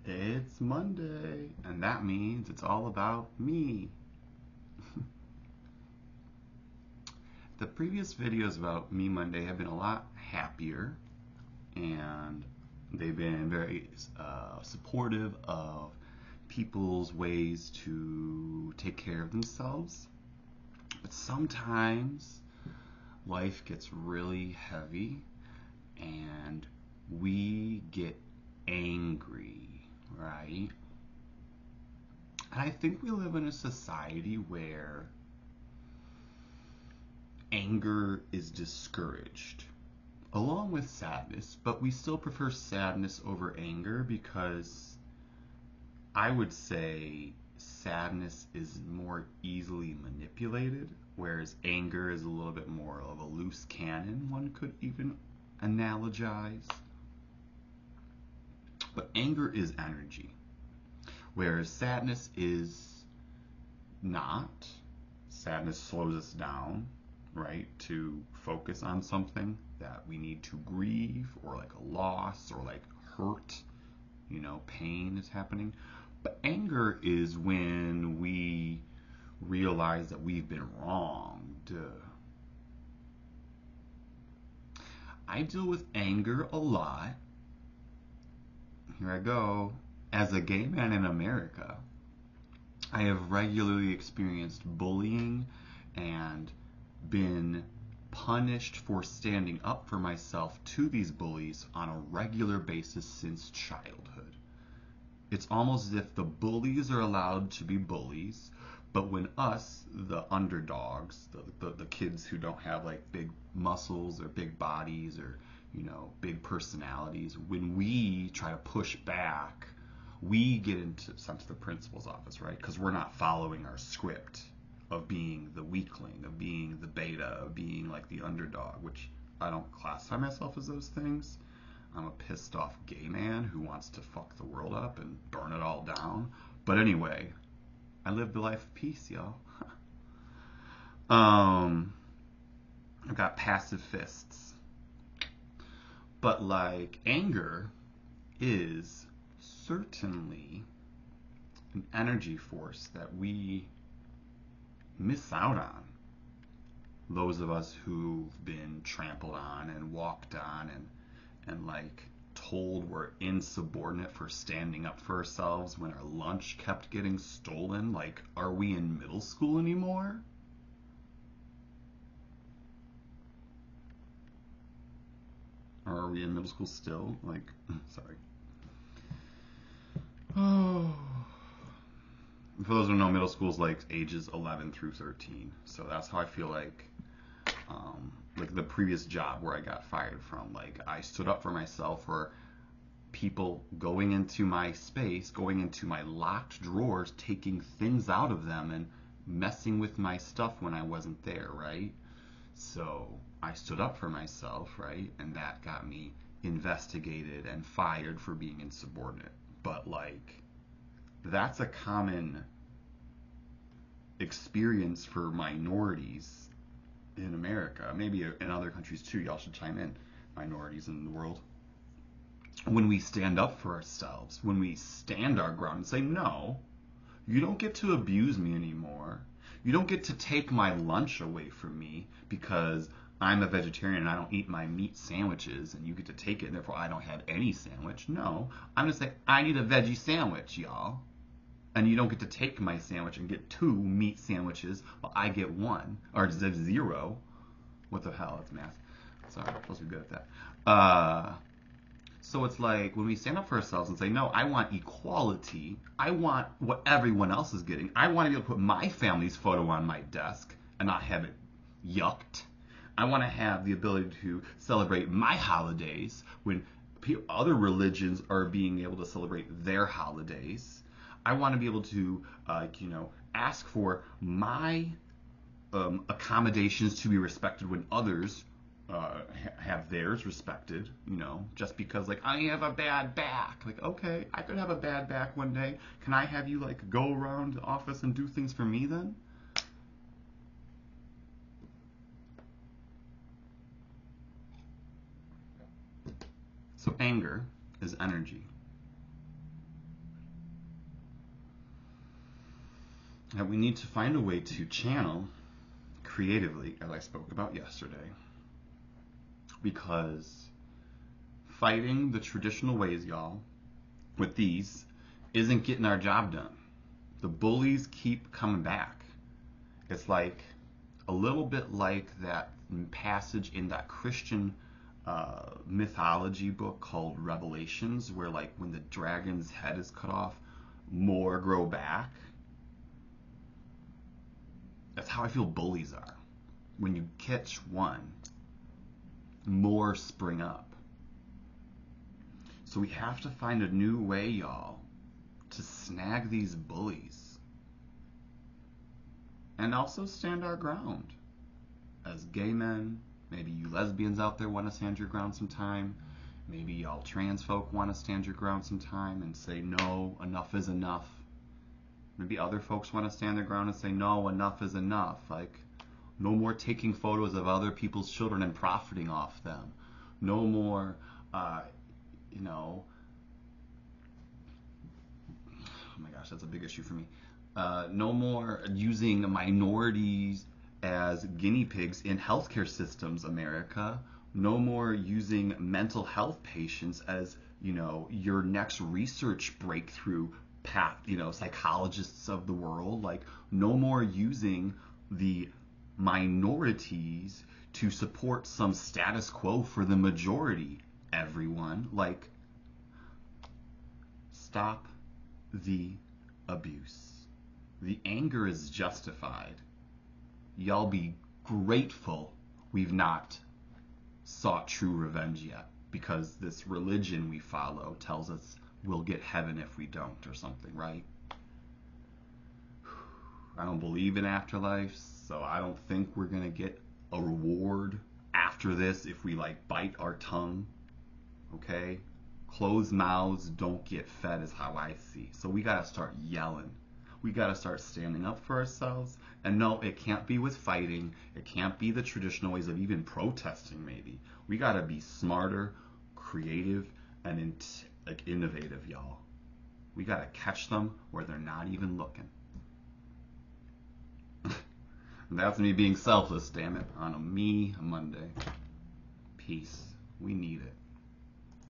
It's Monday, and that means it's all about me. The previous videos about Me Monday have been a lot happier, and they've been very supportive of people's ways to take care of themselves. But sometimes life gets really heavy, and we get angry, right? And I think we live in a society where anger is discouraged, along with sadness, but we still prefer sadness over anger because I would say sadness is more easily manipulated, whereas anger is a little bit more of a loose cannon, one could even analogize. But anger is energy, whereas sadness is not. Sadness slows us down, right? To focus on something that we need to grieve, or like a loss, or like hurt, pain is happening. But anger is when we realize that we've been wronged. I deal with anger a lot. Here I go. As a gay man in America, I have regularly experienced bullying and been punished for standing up for myself to these bullies on a regular basis since childhood. It's almost as if the bullies are allowed to be bullies, but when us, the underdogs, the kids who don't have like big muscles or big bodies or big personalities, when we try to push back, we get sent to the principal's office, right? Because we're not following our script of being the weakling, of being the beta, of being like the underdog, which I don't classify myself as those things. I'm a pissed off gay man who wants to fuck the world up and burn it all down. But anyway, I live the life of peace, y'all. I've got passive fists. But like anger is certainly an energy force that we miss out on. Those of us who've been trampled on and walked on and like told we're insubordinate for standing up for ourselves when our lunch kept getting stolen. Like, are we in middle school anymore? Or are we in middle school still? Like, sorry. Oh. For those who don't know, middle school is like ages 11 through 13. So that's how I feel like the previous job where I got fired from. Like, I stood up for myself for people going into my space, going into my locked drawers, taking things out of them and messing with my stuff when I wasn't there, right? So I stood up for myself, right? And that got me investigated and fired for being insubordinate. But like, that's a common experience for minorities in America, maybe in other countries too. Y'all should chime in, minorities in the world. When we stand up for ourselves, when we stand our ground and say, no, you don't get to abuse me anymore. You don't get to take my lunch away from me because I'm a vegetarian and I don't eat my meat sandwiches and you get to take it and therefore I don't have any sandwich. No, I'm going to say, I need a veggie sandwich, y'all. And you don't get to take my sandwich and get 2 meat sandwiches, but I get 1. Or 0. What the hell? It's math. Sorry, I'm supposed to be good at that. So it's like when we stand up for ourselves and say, no, I want equality. I want what everyone else is getting. I want to be able to put my family's photo on my desk and not have it yucked. I want to have the ability to celebrate my holidays when other religions are being able to celebrate their holidays. I want to be able to, ask for my accommodations to be respected when others have theirs respected, just because like I have a bad back. Like, okay, I could have a bad back one day. Can I have you like go around the office and do things for me then? So anger is energy. that we need to find a way to channel creatively, as I spoke about yesterday, because fighting the traditional ways, y'all, with these isn't getting our job done. The bullies keep coming back. It's like a little bit like that passage in that Christian mythology book called Revelations, where like when the dragon's head is cut off, more grow back. That's how I feel bullies are. When you catch one, more spring up. So we have to find a new way, y'all, to snag these bullies. And also stand our ground. As gay men, maybe you lesbians out there want to stand your ground sometime. Maybe y'all trans folk want to stand your ground sometime and say, no, enough is enough. Maybe other folks want to stand their ground and say, no, enough is enough. Like, no more taking photos of other people's children and profiting off them. No more, oh my gosh, that's a big issue for me. No more using minorities as guinea pigs in healthcare systems, America. No more using mental health patients as, your next research breakthrough path, psychologists of the world. Like, no more using the minorities to support some status quo for the majority, everyone. Like, stop the abuse. The anger is justified. Y'all be grateful we've not sought true revenge yet, because this religion we follow tells us we'll get heaven if we don't, or something, right? I don't believe in afterlife, so I don't think we're gonna get a reward after this if we like bite our tongue. Okay? Closed mouths don't get fed is how I see. So we gotta start yelling. We gotta start standing up for ourselves. And no, it can't be with fighting. It can't be the traditional ways of even protesting, maybe. We gotta be smarter, creative, and innovative, y'all. We gotta catch them where they're not even looking. That's me being selfless, damn it, on a Monday. Peace. We need it.